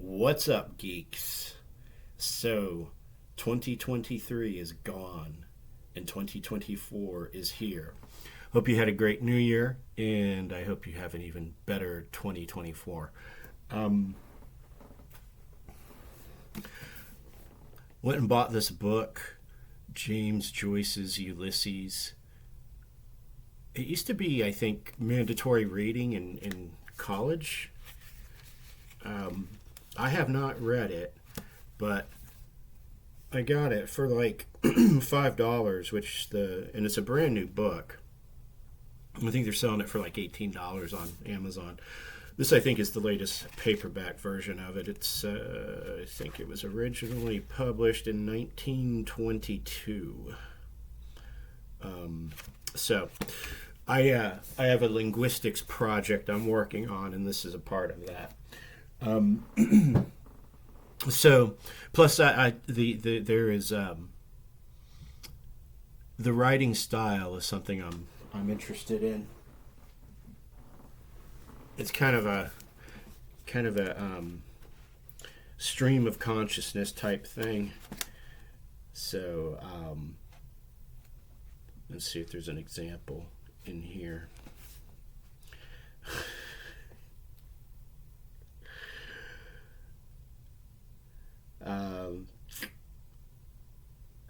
What's up, geeks? So, 2023 is gone and 2024 is here. Hope you had a great new year, and I hope you have an even better 2024. Went and bought this book, Joyce's Ulysses. It used to be, I think, mandatory reading in college. I have not read it, but I got it for like $5, and it's a brand new book. I think they're selling it for like $18 on Amazon. This, I think, is the latest paperback version of it. It's, I think it was originally published in 1922. So, I have a linguistics project I'm working on, and this is a part of that. So, plus there is the writing style is something I'm interested in. It's kind of a stream of consciousness type thing. So, let's see if there's an example in here.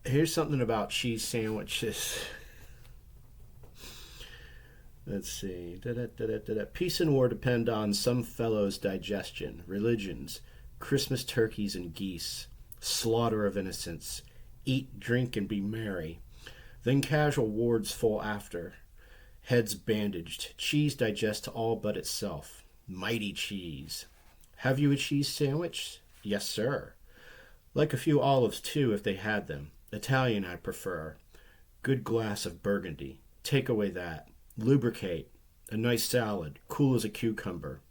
Here's something about cheese sandwiches. Let's see. Peace and war depend on some fellow's digestion, religions, Christmas turkeys and geese, slaughter of innocents, eat, drink, and be merry. Then casual wards full after, heads bandaged, cheese digests all but itself. Mighty cheese. Have you a cheese sandwich? Yes, sir. Like a few olives, too, if they had them. Italian, I prefer. Good glass of Burgundy. Take away that. Lubricate. A nice salad, cool as a cucumber.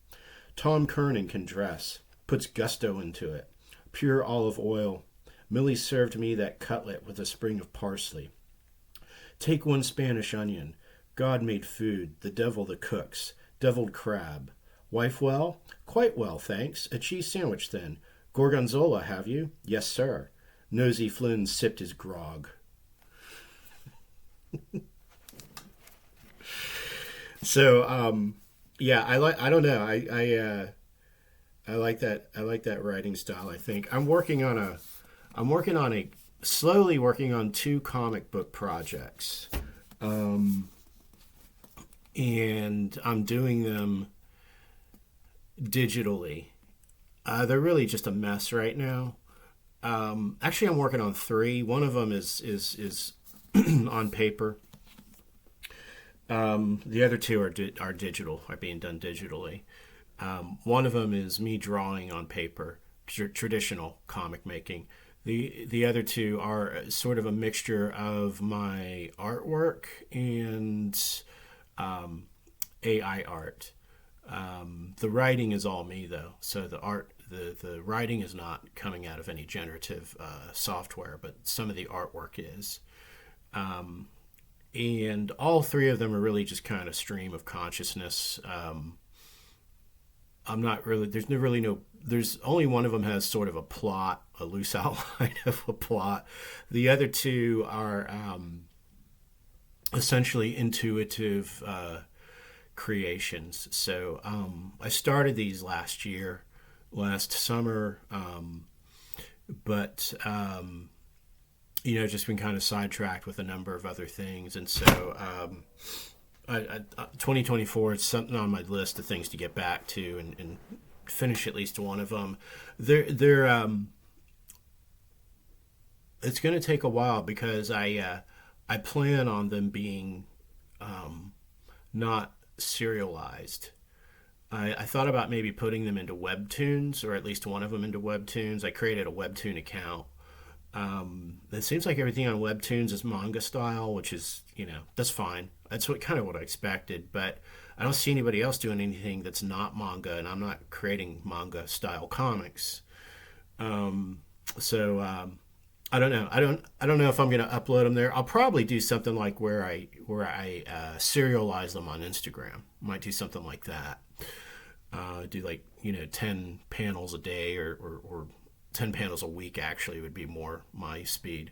Tom Kernan can dress. Puts gusto into it. Pure olive oil. Millie served me that cutlet with a sprig of parsley. Take one Spanish onion. God made food, the devil the cooks. Deviled crab. Wife well? Quite well, thanks. A cheese sandwich, then. Gorgonzola, have you? Yes, sir. Nosy Flynn sipped his grog. So, yeah, I don't know. I like that. I like that writing style. I think I'm slowly working on two comic book projects, and I'm doing them digitally. They're really just a mess right now. Actually, I'm working on three. One of them is on paper. The other two are digital, are being done digitally. One of them is me drawing on paper, traditional comic making. The other two are sort of a mixture of my artwork and AI art. The writing is all me, though, so the writing is not coming out of any generative software, but some of the artwork is. And all three of them are really just kind of stream of consciousness. I'm not really, there's only one of them has sort of a plot, a loose outline of a plot. The other two are essentially intuitive creations. So I started these last summer, but just been kind of sidetracked with a number of other things, and so 2024 is something on my list of things to get back to and finish at least one of them. They're it's going to take a while because I plan on them being not serialized. I thought about maybe putting them into webtoons, or at least one of them into webtoons. I created a webtoon account. It seems like everything on webtoons is manga style, which is, that's fine. That's kind of what I expected, but I don't see anybody else doing anything that's not manga, and I'm not creating manga style comics. So I don't know. I don't know if I'm going to upload them there. I'll probably do something like where I serialize them on Instagram. Might do something like that. Do like 10 panels a day or 10 panels a week actually would be more my speed.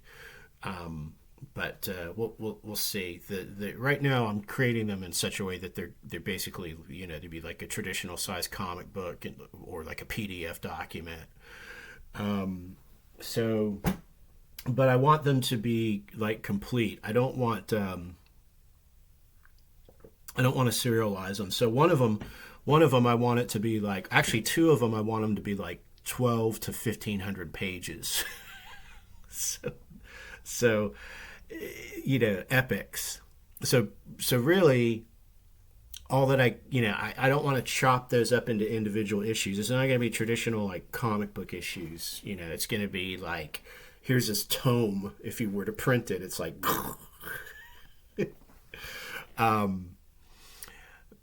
But we'll see. The right now I'm creating them in such a way that they're basically to be like a traditional size comic book or like a PDF document. So, but I want them to be like complete. I don't want to serialize them. So one of them I want it to be like, actually two of them I want them to be like 12 to 1500 pages. so epics. So really all that I don't want to chop those up into individual issues. It's not going to be traditional like comic book issues. It's going to be like, here's this tome. If you were to print it, it's like,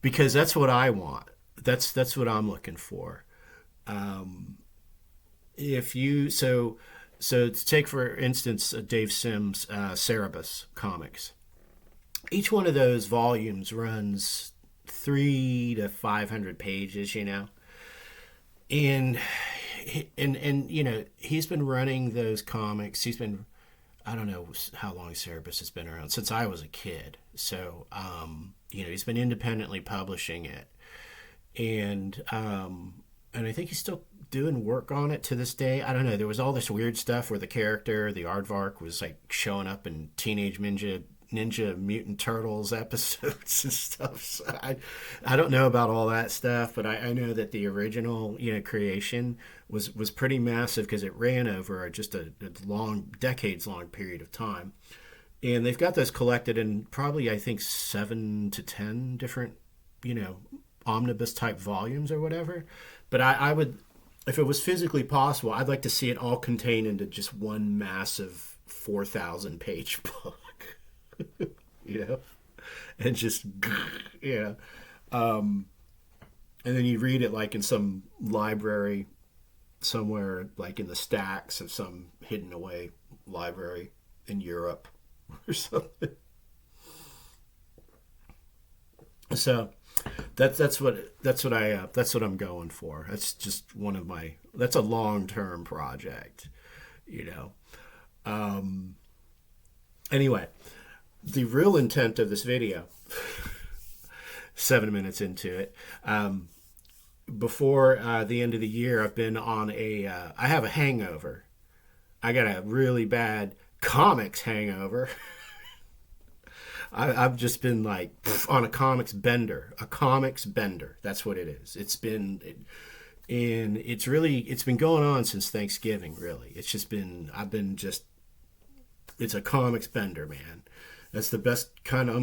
because that's what I want. That's what I'm looking for. If you so to take for instance Dave Sims' Cerebus comics. Each one of those volumes runs 300 to 500 pages, and he's been running those comics. I don't know how long Cerebus has been around, since I was a kid. So he's been independently publishing it, and I think he's still doing work on it to this day. I don't know. There was all this weird stuff where the character, the aardvark, was like showing up in Teenage Ninja Mutant Turtles episodes and stuff. So I don't know about all that stuff, but I know that the original creation was pretty massive because it ran over just a long, decades long period of time. And they've got those collected in probably, I think, 7 to 10 different, omnibus type volumes or whatever. But I would, if it was physically possible, I'd like to see it all contained into just one massive 4,000 page book. And just and then you read it like in some library somewhere, like in the stacks of some hidden away library in Europe or something. So that's what I'm going for. That's just that's a long-term project, Anyway, the real intent of this video, 7 minutes into it, before the end of the year, I've been on I have a hangover. I got a really bad comics hangover. I've just been like on a comics bender. That's what it is. It's been going on since Thanksgiving, really. It's a comics bender, man. That's the best kind of,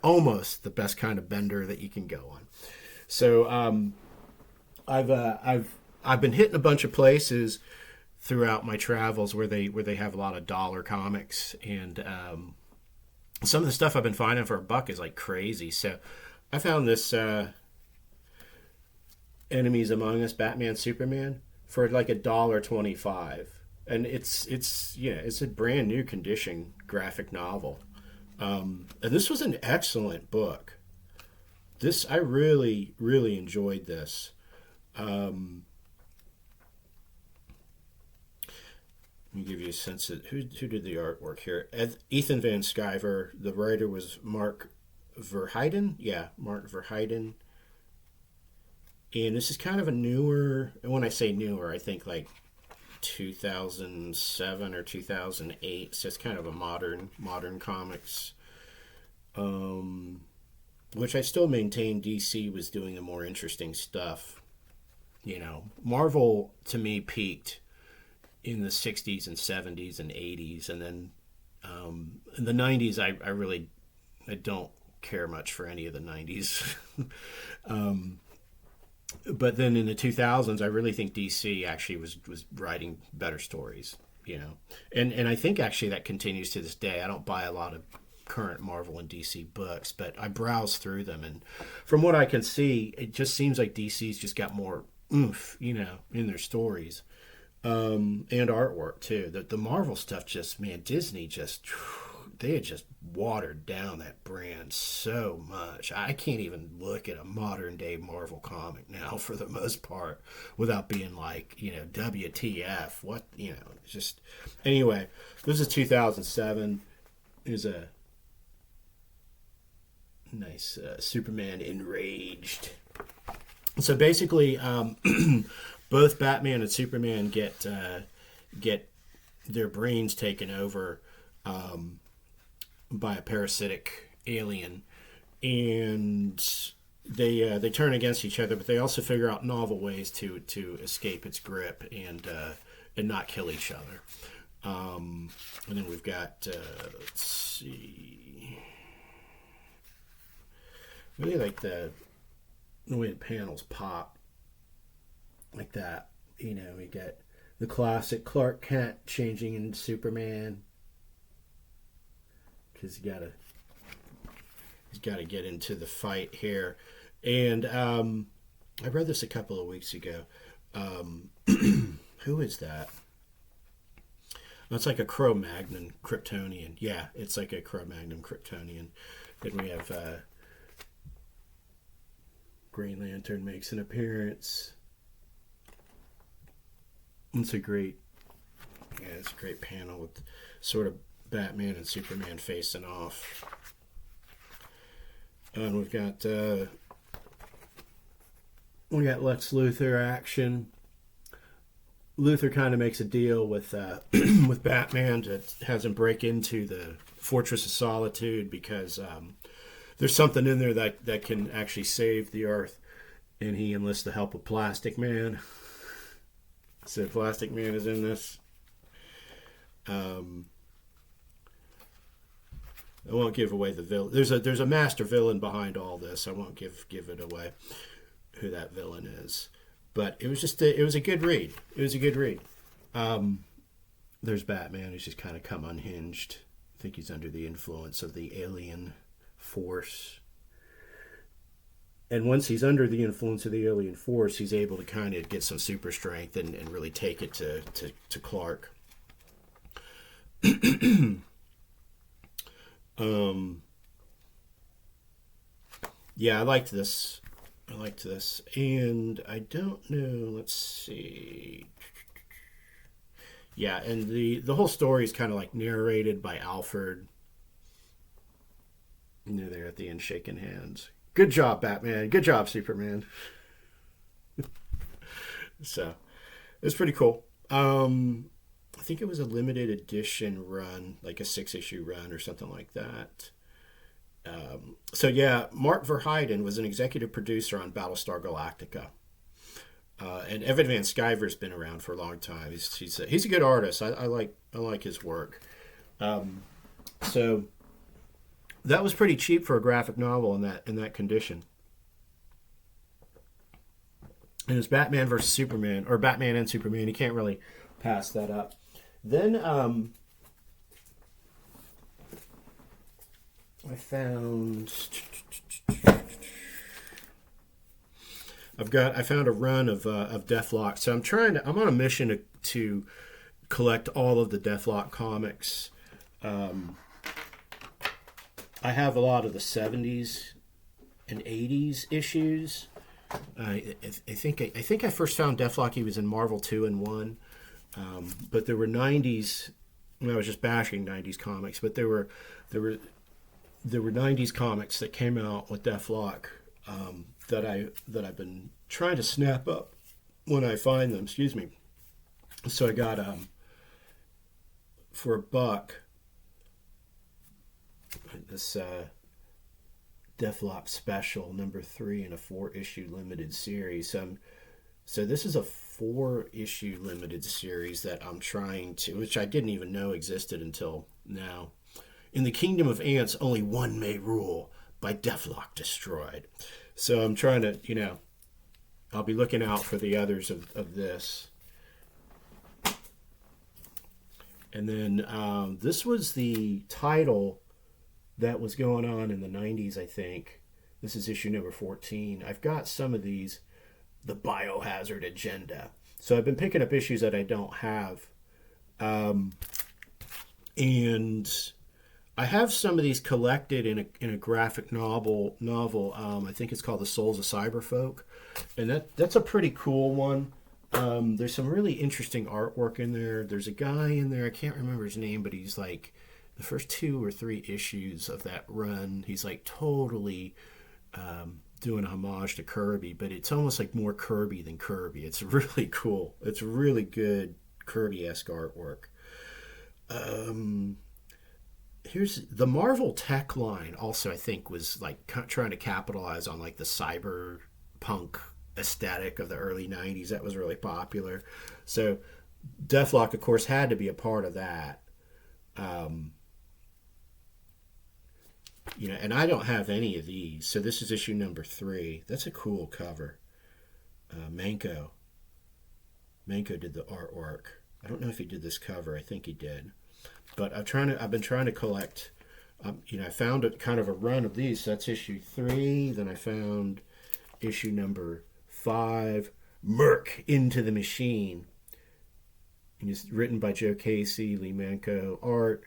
almost the best kind of bender that you can go on. So I've been hitting a bunch of places throughout my travels where they have a lot of dollar comics, and some of the stuff I've been finding for $1 is like crazy. So I found this Enemies Among Us Batman Superman for like $1.25. And it's a brand new condition graphic novel. And this was an excellent book. I really, really enjoyed this. Let me give you a sense of who did the artwork here. Ethan Van Sciver. The writer was Mark Verheiden. Yeah, Mark Verheiden. And this is kind of a newer, and when I say newer, I think like 2007 or 2008. So it's kind of a modern comics, which I still maintain DC was doing the more interesting stuff. Marvel to me peaked in the 60s and 70s and 80s, and then in the 90s I don't care much for any of the 90s. But then in the 2000s, I really think DC actually was writing better stories, and I think actually that continues to this day. I don't buy a lot of current Marvel and DC books, but I browse through them, and from what I can see, it just seems like DC's just got more oomph, in their stories, and artwork too. The Marvel stuff just, man, Disney just they had just watered down that brand so much. I can't even look at a modern day Marvel comic now for the most part without being like, WTF? What, just anyway. This is 2007. There's a nice Superman enraged. So basically, both Batman and Superman get their brains taken over by a parasitic alien, and they turn against each other, but they also figure out novel ways to escape its grip and not kill each other. And then we've got let's see, really like the way the panels pop like that. We get the classic Clark Kent changing into Superman because he's got to get into the fight here. And I read this a couple of weeks ago. Who is that? Oh, it's like a Cro-Magnon Kryptonian. Yeah, it's like a Cro-Magnon Kryptonian. Then we have Green Lantern makes an appearance. It's a great panel with sort of Batman and Superman facing off. And we've got Lex Luthor action. Luthor kind of makes a deal with with Batman to have him break into the Fortress of Solitude because there's something in there that can actually save the Earth, and he enlists the help of Plastic Man. So Plastic Man is in this. I won't give away the villain. There's a master villain behind all this. I won't give it away who that villain is. But it was a good read. It was a good read. There's Batman who's just kind of come unhinged. I think he's under the influence of the alien force. And once he's under the influence of the alien force, he's able to kind of get some super strength and really take it to Clark. Yeah, I liked this. And I don't know, let's see. Yeah, and the whole story is kind of like narrated by Alfred. They're at the end shaking hands. Good job, Batman. Good job, Superman. So, it's pretty cool. I think it was a limited edition run, like a 6-issue run or something like that. So yeah, Mark Verheiden was an executive producer on Battlestar Galactica. And Evan Van Sciver's been around for a long time. He's a good artist. I like his work. So that was pretty cheap for a graphic novel in that condition. And it's Batman versus Superman, or Batman and Superman. You can't really pass that up. Then I found a run of Deathlok. So I'm on a mission to collect all of the Deathlok comics. I have a lot of the 70s and 80s issues. I think I first found Deathlok. He was in Marvel 2 and 1. But there were 90s. I was just bashing 90s comics, but there were 90s comics that came out with Deathlok that I've been trying to snap up when I find them. Excuse me. So I got for $1 this Deathlok special #3 in a 4-issue limited series. So this is a 4-issue limited series that I'm trying to, which I didn't even know existed until now. In the kingdom of ants, only one may rule, by Deathlok destroyed. So I'm trying to, I'll be looking out for the others of this. And then this was the title that was going on in the 90s, I think. This is issue number 14. I've got some of these, the Biohazard Agenda. So I've been picking up issues that I don't have. And I have some of these collected in a graphic novel. I think it's called The Souls of Cyberfolk, and that's a pretty cool one. There's some really interesting artwork in there. There's a guy in there, I can't remember his name, but he's like the first 2 or 3 issues of that run. He's like totally doing a homage to Kirby, but it's almost like more Kirby than Kirby. It's really cool. It's really good Kirby-esque artwork. Um, Here's the Marvel Tech line. Also, I think was like trying to capitalize on like the cyberpunk aesthetic of the early '90s. That was really popular. So, Deathlok, of course, had to be a part of that. Um, and I don't have any of these. So this is issue number 3. That's a cool cover. Manko. Manko did the artwork. I don't know if he did this cover. I think he did. But I've been trying to collect. I found a kind of a run of these. So that's issue 3. Then I found issue number 5, Merc Into the Machine. And it's written by Joe Casey, Lee Manko, art.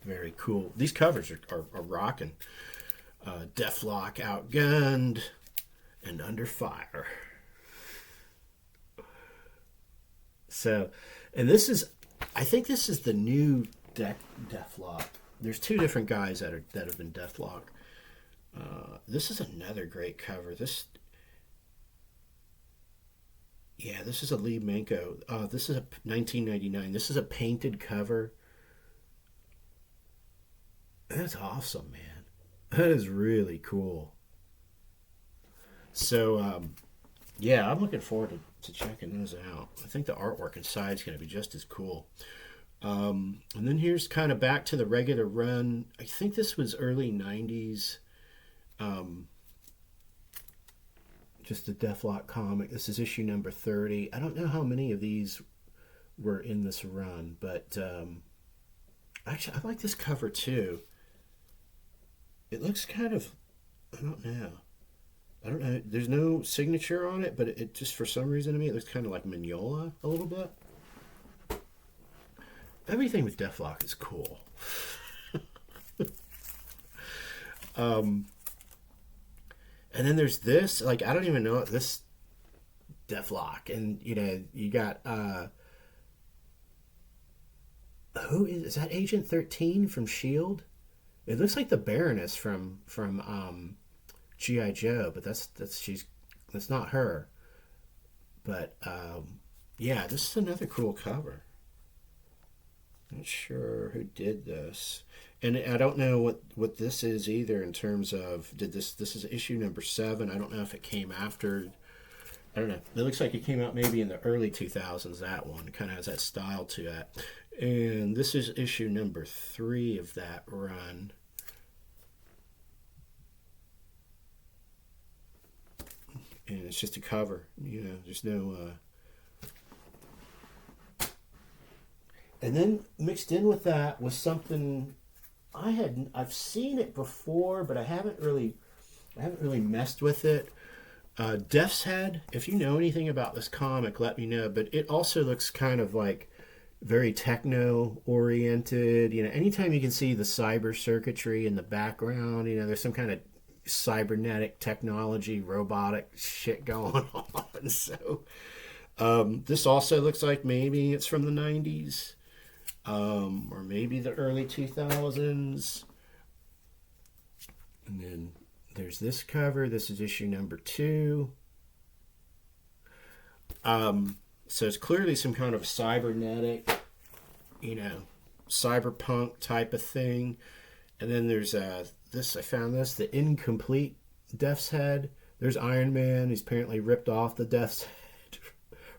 Very cool. These covers are rocking. Deathlok outgunned and under fire. So, and I think this is the new Deathlok. There's 2 different guys that have been Deathlok. This is another great cover. This is a Lee Manko. This is a 1999. This is a painted cover. That's awesome, man. That is really cool. So, I'm looking forward to checking those out. I think the artwork inside is going to be just as cool. And then here's kind of back to the regular run. I think this was early 90s. Just a Deathlok comic. This is issue number 30. I don't know how many of these were in this run, but actually, I like this cover too. It looks kind of, I don't know. There's no signature on it, but it just, for some reason to me, it looks kind of like Mignola a little bit. Everything with Deathlok is cool. And then there's this, like, I don't even know this Deathlok. And, you got, who is that Agent 13 from S.H.I.E.L.D.? It looks like the Baroness from G.I. Joe, but that's not her. But this is another cool cover. Not sure who did this, and I don't know what this is either in terms of this is issue number 7. I don't know if it came after. I don't know. It looks like it came out maybe in the early 2000s. That one kind of has that style to it. And this is issue number 3 of that run. And it's just a cover. There's no... And then mixed in with that was something I've seen it before, but I haven't really messed with it. Death's Head. If you know anything about this comic, let me know. But it also looks kind of like very techno oriented. Anytime you can see the cyber circuitry in the background, there's some kind of cybernetic technology, robotic shit going on. So this also looks like maybe it's from the 90s, or maybe the early 2000s. And then there's this cover. This is issue number 2. So it's clearly some kind of cybernetic, cyberpunk type of thing. And then there's this. I found this, the incomplete Death's Head. There's Iron Man. He's apparently ripped off the Death's Head,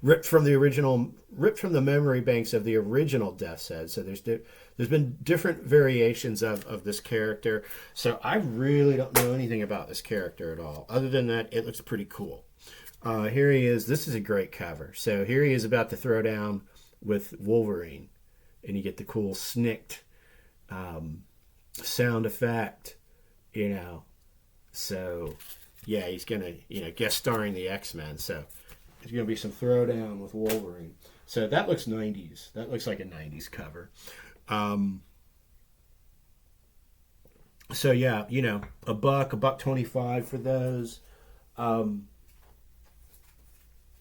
ripped from the memory banks of the original Death's Head. So there's been different variations of this character. So I really don't know anything about this character at all. Other than that, it looks pretty cool. Here he is. This is a great cover. So here he is about to throw down with Wolverine, and you get the cool snicked sound effect, So, he's gonna, guest starring the X-Men. So there's gonna be some throwdown with Wolverine. So that looks 90s. That looks like a 90s cover. Um, so yeah, a buck 25 for those. Um,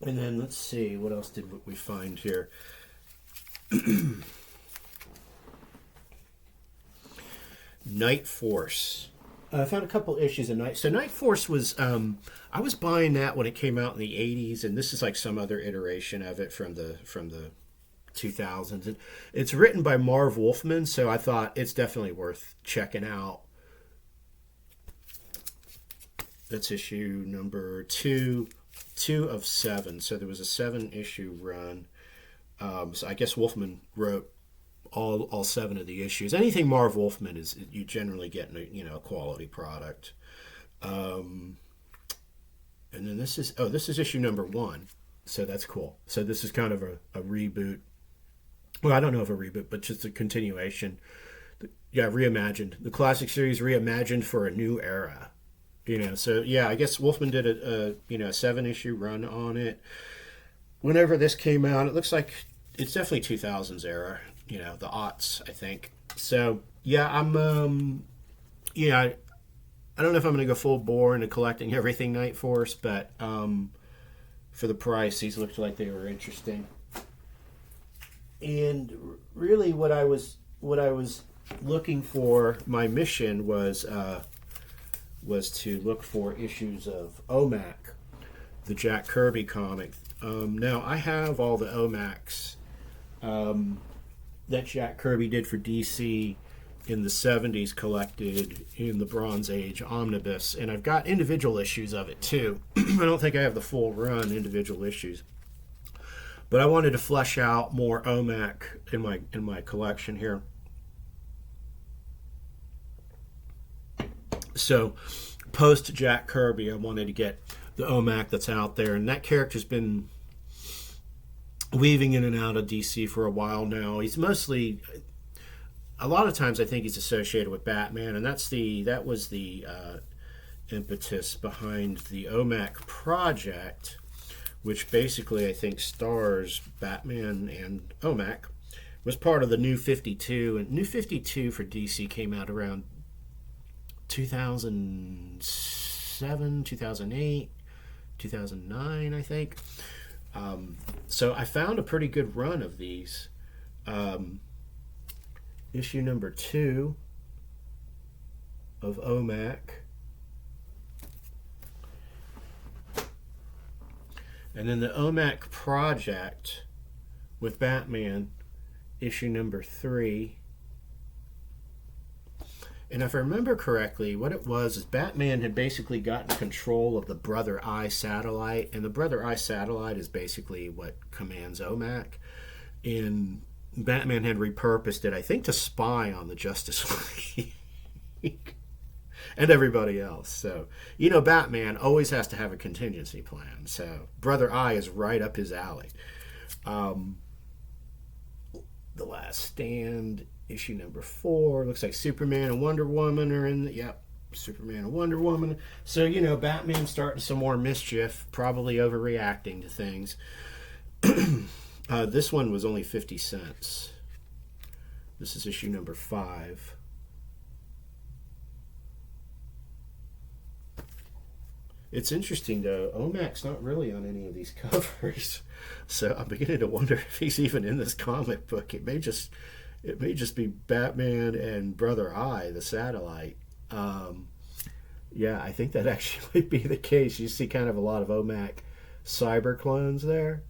and then let's see, what else did we find here? Night Force. I found a couple issues of Night. So Night Force was, I was buying that when it came out in the '80s, and this is like some other iteration of it from the 2000s. It's written by Marv Wolfman, so I thought it's definitely worth checking out. That's issue number two of 7. So there was a 7-issue run. So I guess Wolfman wrote all 7 of the issues. Anything Marv Wolfman is, you generally get a quality product. And then this is issue number 1, so that's cool. So this is kind of a reboot. Well, I don't know if a reboot, but just a continuation. Yeah, reimagined. The classic series reimagined for a new era. So yeah, I guess Wolfman did a 7-issue run on it. Whenever this came out, it looks like it's definitely 2000s era. The aughts, I think. So yeah, I'm I don't know if I'm going to go full bore into collecting everything Night Force, but for the price, these looked like they were interesting. And really, what I was looking for, my mission was to look for issues of OMAC, the Jack Kirby comic. Now I have all the OMACs that Jack Kirby did for DC in the 70s collected in the Bronze Age Omnibus, and I've got individual issues of it too. I don't think I have the full run individual issues, but I wanted to flesh out more OMAC in my collection here. So post Jack Kirby, I wanted to get the OMAC that's out there, and that character's been weaving in and out of DC for a while now. He's mostly, a lot of times I think he's associated with Batman, and that was the impetus behind the OMAC Project, which basically I think stars Batman and OMAC. Was part of the New 52, and New 52 for DC came out around 2007, 2008, 2009, I think. So I found a pretty good run of these. Issue number 2 of OMAC. And then the OMAC Project with Batman, issue number 3. And if I remember correctly, what it was is Batman had basically gotten control of the Brother Eye satellite, and the Brother Eye satellite is basically what commands OMAC. And Batman had repurposed it, I think, to spy on the Justice League and everybody else. So, Batman always has to have a contingency plan. So, Brother Eye is right up his alley. The Last Stand, issue number 4. Looks like Superman and Wonder Woman are in the... Yep, Superman and Wonder Woman. So, Batman's starting some more mischief, probably overreacting to things. This one was only 50 cents. This is issue number 5. It's interesting, though. OMAC's not really on any of these covers. So I'm beginning to wonder if he's even in this comic book. It may just be Batman and Brother Eye, the satellite. Yeah, I think that actually might be the case. You see kind of a lot of OMAC cyber clones there.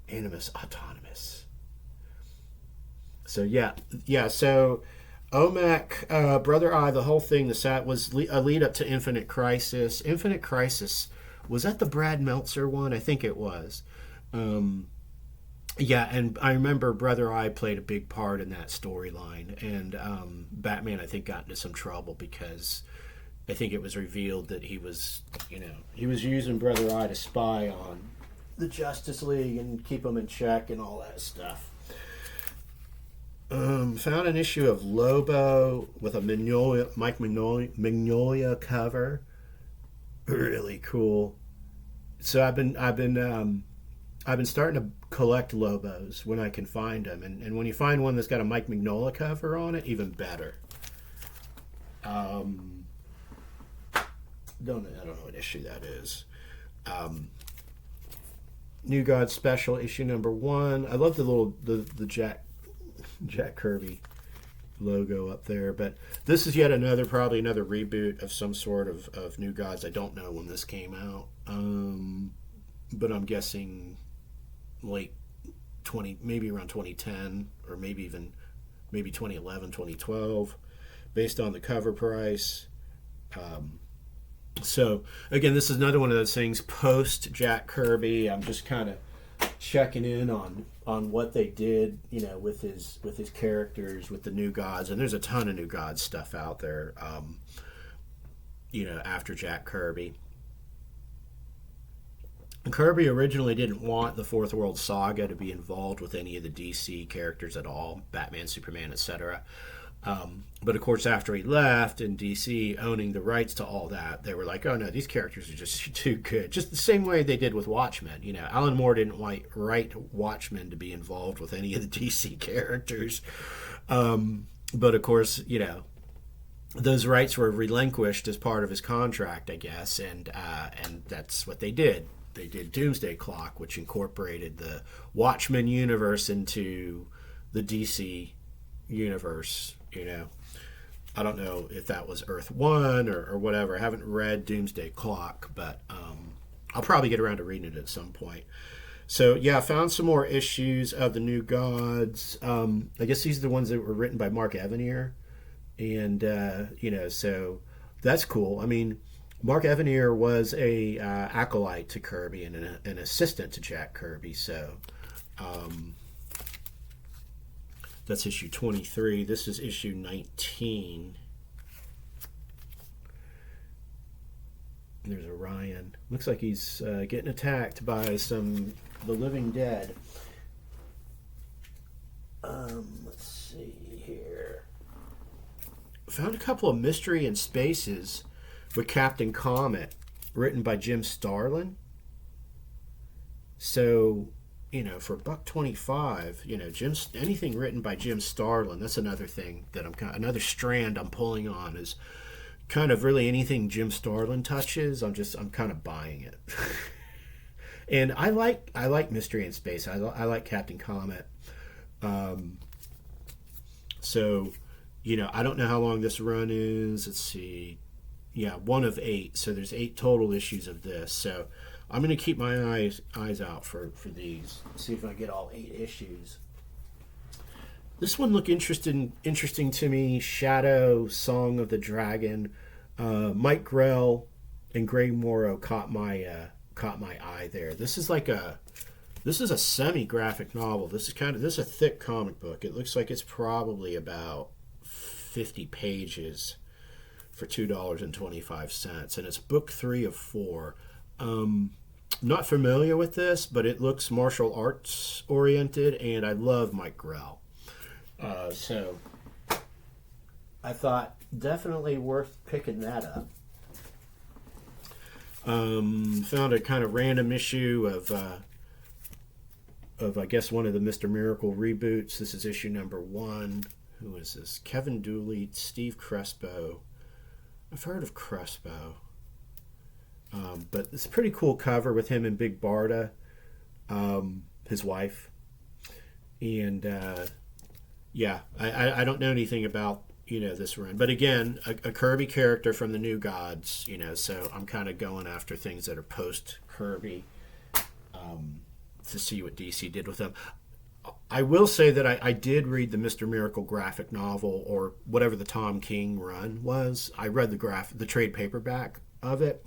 Animus Autonomous. So so OMAC, Brother Eye, the whole thing, the sat was a lead up to Infinite Crisis. Infinite Crisis, was that the Brad Meltzer one? I think it was. Yeah, and I remember Brother Eye played a big part in that storyline, and Batman, I think, got into some trouble because I think it was revealed that he was using Brother Eye to spy on the Justice League and keep them in check and all that stuff. Found an issue of Lobo with a Mike Mignola cover. Really cool. So I've been I've been starting to collect Lobos when I can find them, and when you find one that's got a Mike Mignola cover on it, even better. I don't know what issue that is. New God Special issue number 1. I love the Jack Kirby logo up there, but this is yet probably another reboot of some sort of New Gods. I don't know when this came out, but I'm guessing late 20, maybe around 2010, or maybe 2011, 2012, based on the cover price. So again, this is another one of those things post Jack Kirby. I'm just kind of checking in on what they did, with his characters, with the New Gods, and there's a ton of New Gods stuff out there, after Jack Kirby. And Kirby originally didn't want the Fourth World Saga to be involved with any of the DC characters at all, Batman, Superman, etc. But of course, after he left and DC owning the rights to all that, they were like, oh no, these characters are just too good. Just the same way they did with Watchmen. Alan Moore didn't write Watchmen to be involved with any of the DC characters. But of course, those rights were relinquished as part of his contract, I guess. And that's what they did. They did Doomsday Clock, which incorporated the Watchmen universe into the DC universe. I don't know if that was Earth 1 or whatever. I haven't read Doomsday Clock, but I'll probably get around to reading it at some point. So yeah, I found some more issues of the New Gods. I guess these are the ones that were written by Mark Evanier, and so that's cool. I mean, Mark Evanier was a acolyte to Kirby and an assistant to Jack Kirby, so that's issue 23. This is issue 19. There's Orion. Looks like he's getting attacked by the living dead. Let's see here. Found a couple of Mystery in Spaces with Captain Comet, written by Jim Starlin. So, for $1.25, anything written by Jim Starlin, that's another thing that another strand I'm pulling on is kind of really anything Jim Starlin touches. I'm kind of buying it. And I like Mystery in Space. I like Captain Comet. So, I don't know how long this run is. Let's see. Yeah, 1 of 8. So there's 8 total issues of this. So I'm going to keep my eyes out for these. See if I get all 8 issues. This one looked interesting to me. Shadow, Song of the Dragon. Mike Grell and Greg Morrow caught my eye there. This is a semi-graphic novel. This is a thick comic book. It looks like it's probably about 50 pages for $2.25, and it's book 3 of 4. Not familiar with this, but it looks martial arts oriented, and I love Mike Grell. So I thought definitely worth picking that up. Found a kind of random issue of I guess one of the Mr. Miracle reboots. This is issue number 1. Who is this? Kevin Dooley, Steve Crespo. I've heard of Crespo. But it's a pretty cool cover with him and Big Barda, his wife. And I don't know anything about this run, but again, a Kirby character from the New Gods, so I'm kind of going after things that are post Kirby to see what DC did with them. I will say that I did read the Mr. Miracle graphic novel, or whatever the Tom King run was. I read the trade paperback of it.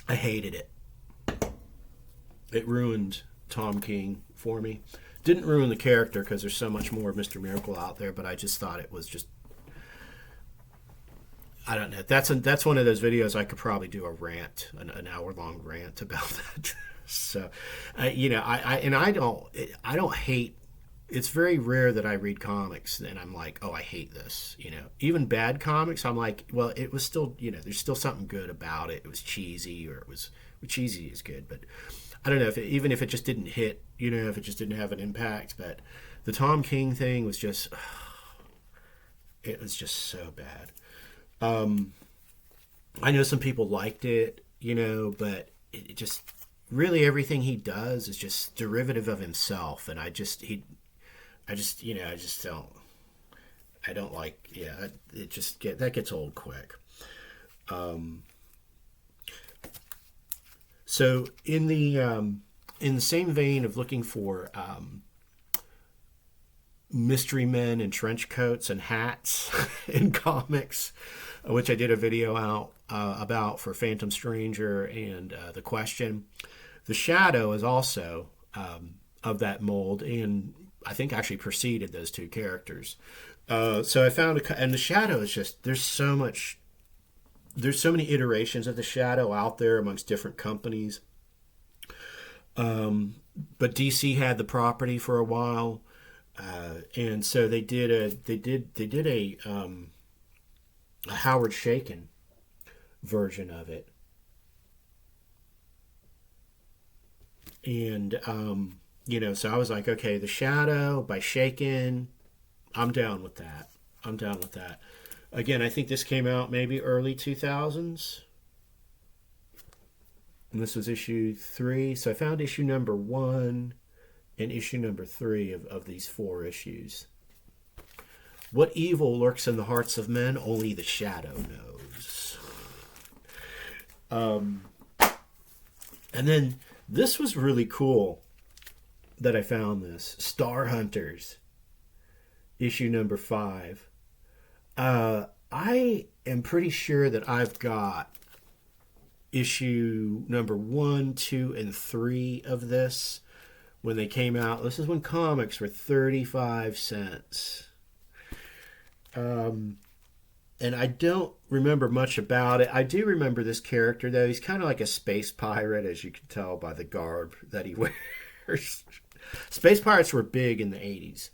I hated it. It ruined Tom King for me. Didn't ruin the character because there's so much more of Mr. Miracle out there, but I just thought it was just, I don't know. That's one of those videos I could probably do a rant, an hour-long rant about that. So, I don't hate. It's very rare that I read comics and I'm like, oh, I hate this. Even bad comics, I'm like, well, it was still, there's still something good about it. It was cheesy, cheesy is good, but I don't know if even if it just didn't hit, if it just didn't have an impact. But the Tom King thing was just, it was just so bad. I know some people liked it, but it just really everything he does is just derivative of himself, and I just don't. I don't like. Yeah, that gets old quick. So in the same vein of looking for mystery men in trench coats and hats in comics, which I did a video out about for Phantom Stranger and The Question. The Shadow is also of that mold, and I think actually preceded those two characters. So I found and the Shadow is just there's so many iterations of the Shadow out there amongst different companies. But DC had the property for a while, and so they did a Howard Chaykin version of it, and so I was like, okay, The Shadow by Chaykin, I'm down with that. Again, I think this came out maybe early 2000s. And this was issue 3. So I found issue number 1 and issue number 3 of these 4 issues. What evil lurks in the hearts of men, only the Shadow knows. And then this was really cool that I found this. Star Hunters, issue number 5. I am pretty sure that I've got issue number 1, 2, and 3 of this when they came out. This is when comics were 35 cents. And I don't remember much about it. I do remember this character, though. He's kind of like a space pirate, as you can tell by the garb that he wears. Space pirates were big in the 80s.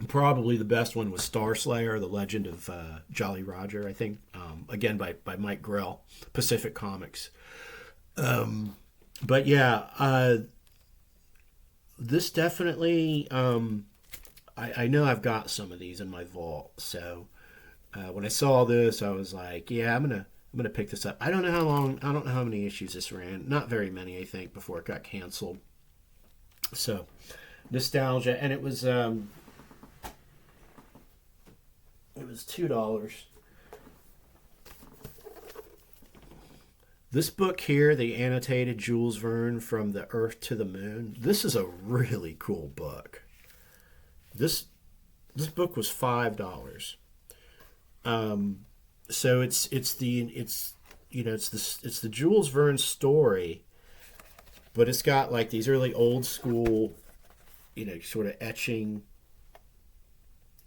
Probably the best one was Star Slayer, The Legend of Jolly Roger, I think. Again, by Mike Grell, Pacific Comics. But yeah, this definitely... I know I've got some of these in my vault, so when I saw this, I was like, yeah, I'm gonna pick this up. I don't know how many issues this ran. Not very many, I think, before it got canceled. So, nostalgia, and it was $2. This book here, the annotated Jules Verne From the Earth to the Moon. This is a really cool book. This book was $5. So it's the Jules Verne story, but it's got like these really old school, sort of etching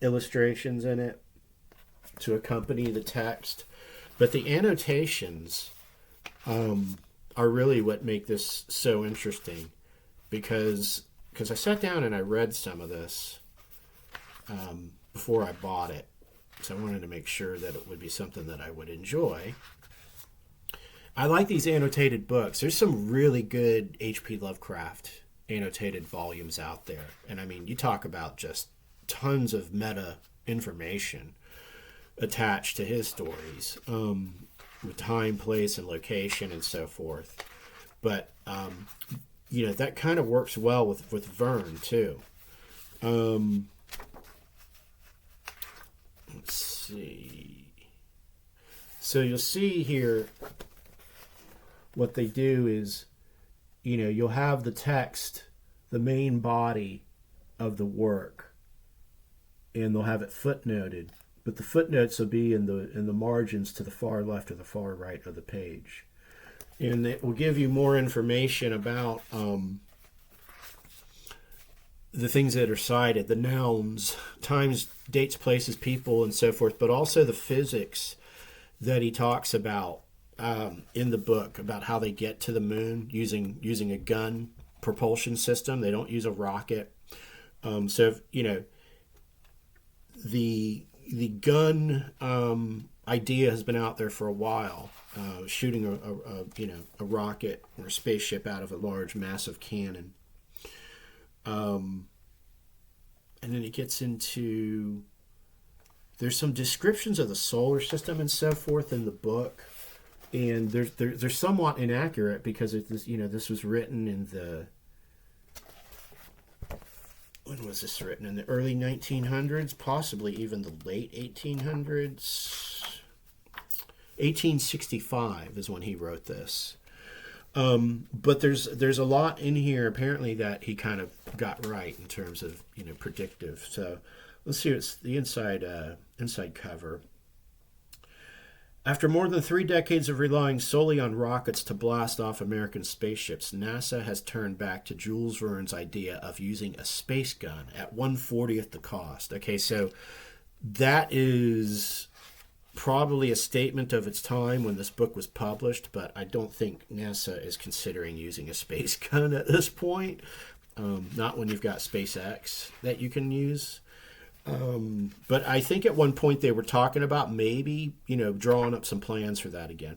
illustrations in it to accompany the text. But the annotations are really what make this so interesting, because I sat down and I read some of this before I bought it. So I wanted to make sure that it would be something that I would enjoy. I like these annotated books. There's some really good H.P. Lovecraft annotated volumes out there. And I mean, you talk about just tons of meta information attached to his stories, with time, place, and location and so forth. But, that kind of works well with Verne, too. Let's see. So you'll see here what they do is, you'll have the text, the main body of the work, and they'll have it footnoted. But the footnotes will be in the margins to the far left or the far right of the page. And it will give you more information about the things that are cited, the nouns, times, dates, places, people, and so forth, but also the physics that he talks about in the book, about how they get to the moon using a gun propulsion system. They don't use a rocket. The gun idea has been out there for a while, shooting a rocket or a spaceship out of a large, massive cannon. And then it gets into, there's some descriptions of the solar system and so forth in the book, and they're somewhat inaccurate because this was written in the, when was this written? In the early 1900s, possibly even the late 1800s. 1865 is when he wrote this. But there's a lot in here apparently that he kind of got right in terms of predictive. So let's see what's the inside cover. After more than 3 decades of relying solely on rockets to blast off American spaceships, NASA has turned back to Jules Verne's idea of using a space gun at 1/40th the cost. Okay, so that is probably a statement of its time when this book was published, but I don't think NASA is considering using a space gun at this point. Not when you've got SpaceX that you can use. But I think at one point they were talking about maybe, drawing up some plans for that again.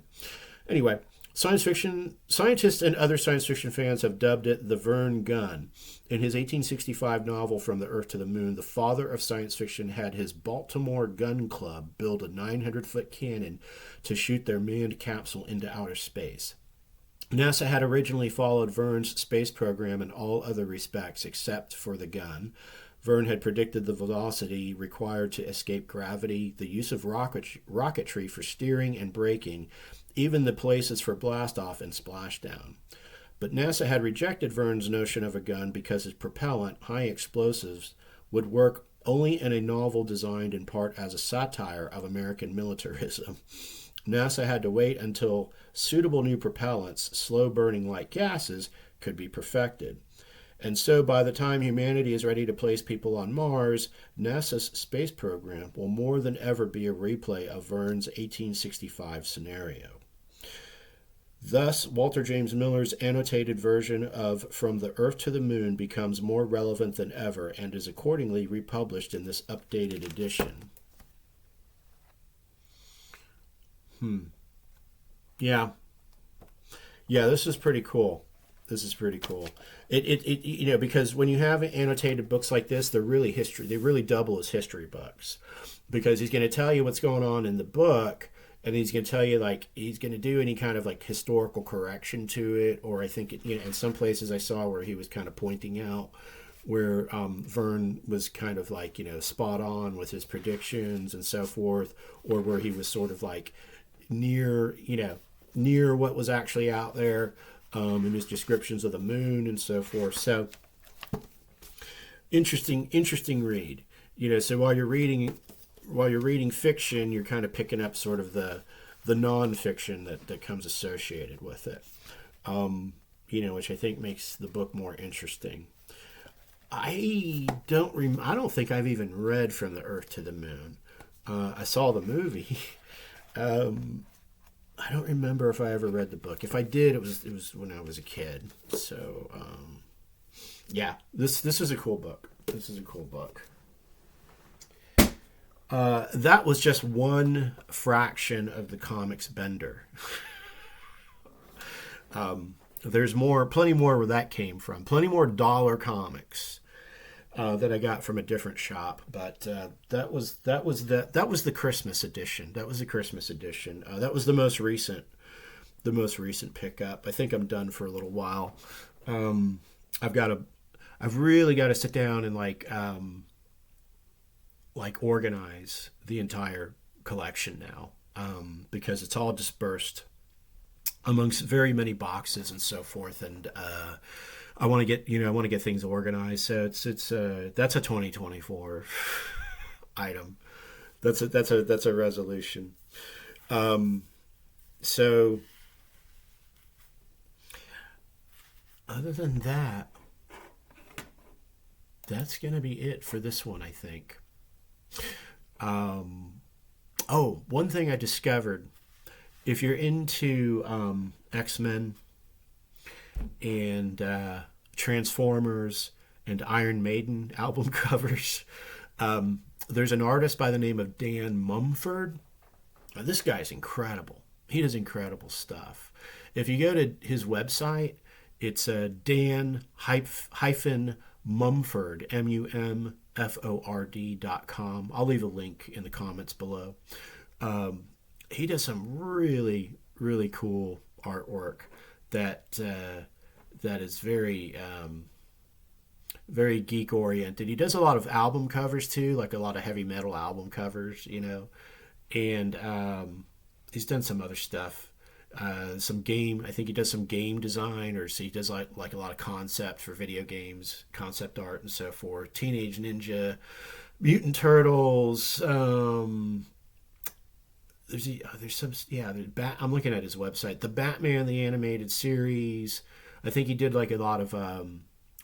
Anyway, scientists and other science fiction fans have dubbed it the Verne gun. In his 1865 novel From the Earth to the Moon, the father of science fiction had his Baltimore Gun Club build a 900-foot cannon to shoot their manned capsule into outer space. NASA had originally followed Verne's space program in all other respects except for the gun. Verne had predicted the velocity required to escape gravity, the use of rocketry for steering and braking, even the places for blast-off and splashdown. But NASA had rejected Verne's notion of a gun because its propellant, high explosives, would work only in a novel designed in part as a satire of American militarism. NASA had to wait until suitable new propellants, slow-burning light gases, could be perfected. And so by the time humanity is ready to place people on Mars, NASA's space program will more than ever be a replay of Verne's 1865 scenario. Thus, Walter James Miller's annotated version of From the Earth to the Moon becomes more relevant than ever and is accordingly republished in this updated edition. Yeah, this is pretty cool. It because when you have annotated books like this, they're really history. They really double as history books, because he's going to tell you what's going on in the book, and he's going to tell you, like, he's going to do any kind of like historical correction to it, or I think in some places I saw where he was kind of pointing out where Verne was kind of like spot on with his predictions and so forth, or where he was sort of like near what was actually out there. In his descriptions of the moon and so forth. So interesting read. So while you're reading fiction, you're kind of picking up sort of the non-fiction that comes associated with it. Which I think makes the book more interesting. I don't think I've even read From the Earth to the Moon. I saw the movie. I don't remember if I ever read the book. If I did, it was when I was a kid. So, this is a cool book. That was just one fraction of the comics bender. There's plenty more where that came from. Plenty more dollar comics that I got from a different shop, but that was the Christmas edition. That was the most recent pickup. I think I'm done for a little while. I've really got to sit down and like organize the entire collection now, because it's all dispersed amongst very many boxes and so forth, and I want to get things organized. So it's that's a 2024 item. That's a resolution. So other than that, that's gonna be it for this one, I think. One thing I discovered: if you're into X-Men and Transformers and Iron Maiden album covers, there's an artist by the name of Dan Mumford. This guy's incredible. He does incredible stuff. If you go to his website, it's Dan hyphen Mumford, MUMFORD.com. I'll leave a link in the comments below. He does some really, really cool artwork that that is very very geek oriented. He does a lot of album covers too, like a lot of heavy metal album covers, and he's done some other stuff. Some game, I think he does some game design, or so he does like a lot of concept for video games, concept art and so forth. Teenage Ninja, Mutant Turtles. There's some, yeah. I'm looking at his website. The Batman the Animated Series. I think he did like a lot of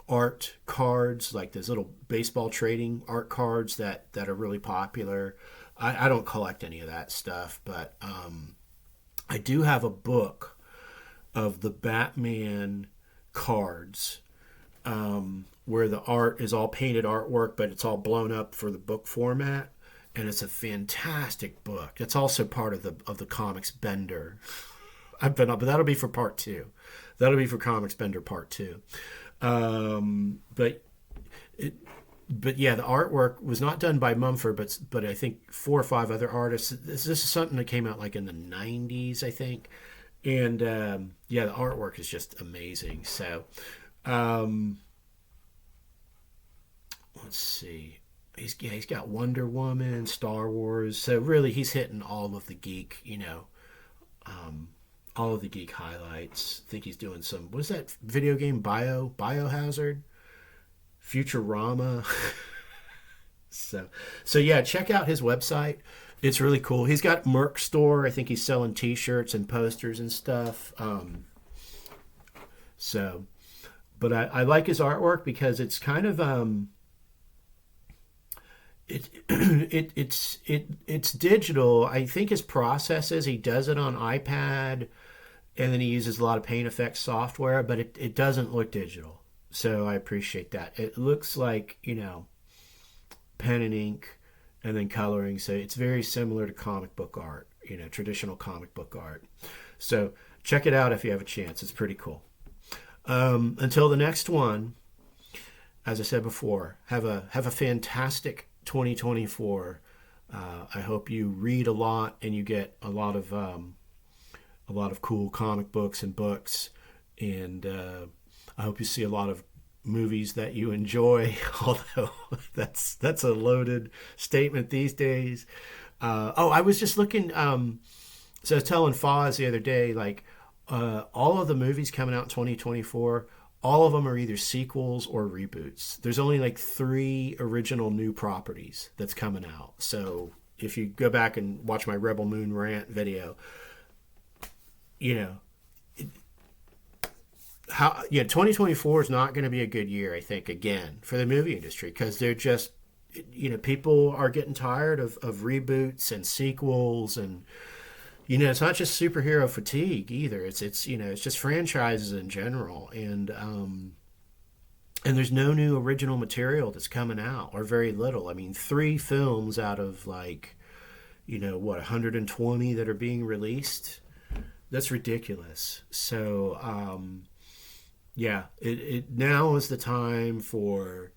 art cards, like those little baseball trading art cards that are really popular. I don't collect any of that stuff, but I do have a book of the Batman cards, where the art is all painted artwork, but it's all blown up for the book format, and it's a fantastic book. It's also part of the Comics Bender. But that'll be for part 2. That'll be for Comics Bender part 2. But yeah, the artwork was not done by Mumford, but I think 4 or 5 other artists. This is something that came out like in the 90s, I think. And yeah, the artwork is just amazing. So let's see. He's got Wonder Woman, Star Wars. So really, he's hitting all of the geek, all of the geek highlights. I think he's doing some. What is that video game? Biohazard, Futurama. so yeah, check out his website. It's really cool. He's got merch store. I think he's selling T-shirts and posters and stuff. But I like his artwork because it's kind of it's digital. I think his process is he does it on iPad, and then he uses a lot of Paint Effects software, but it doesn't look digital. So I appreciate that. It looks like, pen and ink and then coloring. So it's very similar to comic book art, traditional comic book art. So check it out if you have a chance. It's pretty cool. Until the next one, as I said before, have a fantastic 2024. I hope you read a lot and you get a lot of cool comic books and books, and I hope you see a lot of movies that you enjoy. Although that's a loaded statement these days. I was just looking. So I was telling Foz the other day, like all of the movies coming out in 2024. All of them are either sequels or reboots. There's only like 3 original new properties that's coming out. So if you go back and watch my Rebel Moon rant video, 2024 is not going to be a good year, I think, again, for the movie industry, because they're just, people are getting tired of reboots and sequels, and it's not just superhero fatigue either. It's just franchises in general, and there's no new original material that's coming out, or very little. I mean, 3 films out of 120 that are being released. That's ridiculous. So yeah, it now is the time for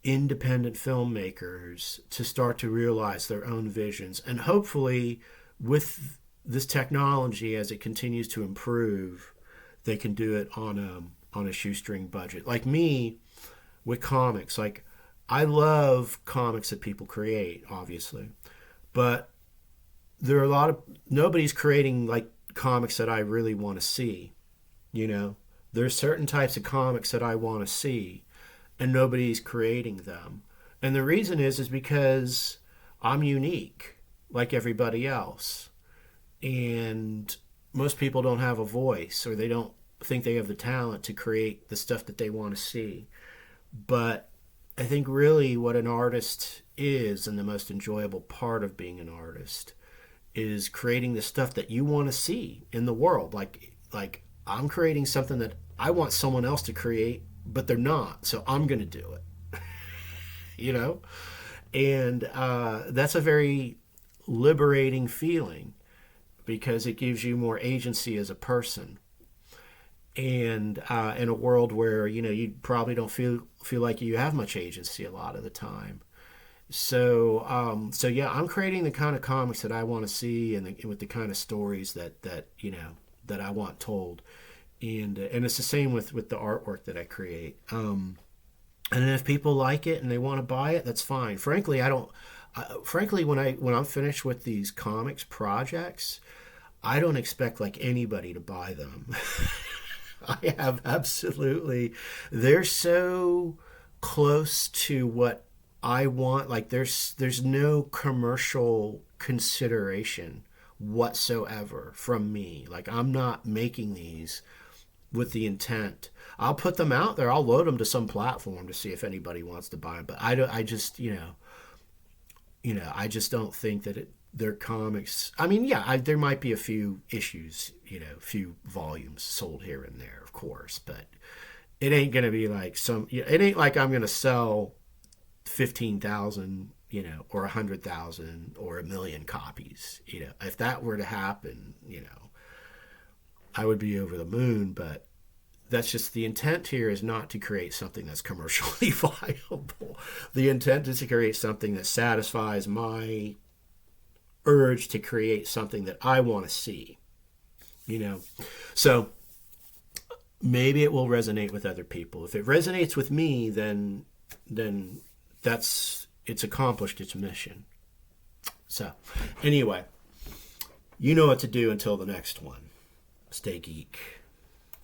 independent filmmakers to start to realize their own visions, and hopefully, with this technology, as it continues to improve, they can do it on a shoestring budget. Like me with comics, like I love comics that people create, obviously, but there are nobody's creating like comics that I really want to see. There's certain types of comics that I want to see, and nobody's creating them. And the reason is because I'm unique, like everybody else. And most people don't have a voice, or they don't think they have the talent to create the stuff that they want to see. But I think really what an artist is, and the most enjoyable part of being an artist, is creating the stuff that you want to see in the world. Like I'm creating something that I want someone else to create, but they're not, so I'm going to do it. And that's a very liberating feeling. because it gives you more agency as a person. And in a world where, you know, you probably don't feel like you have much agency a lot of the time. So yeah, I'm creating the kind of comics that I want to see, and with the kind of stories that you know that I want told, and it's the same with the artwork that I create. And if people like it and they want to buy it, that's fine. Frankly, I don't. Frankly, when I'm finished with these comics projects, I don't expect like anybody to buy them. I have absolutely. They're so close to what I want. Like there's no commercial consideration whatsoever from me. Like I'm not making these with the intent. I'll put them out there. I'll load them to some platform to see if anybody wants to buy them. But I don't. I just I just don't think that their comics. I mean, yeah, there might be a few issues, a few volumes sold here and there, of course, but it ain't gonna be like It ain't like I'm gonna sell 15,000, or 100,000 or 1,000,000 copies. If that were to happen, I would be over the moon. But that's just the intent here is not to create something that's commercially viable. The intent is to create something that satisfies my urge to create something that I want to see. So maybe it will resonate with other people. If it resonates with me, then it's accomplished its mission. So anyway, you know what to do until the next one. Stay geek.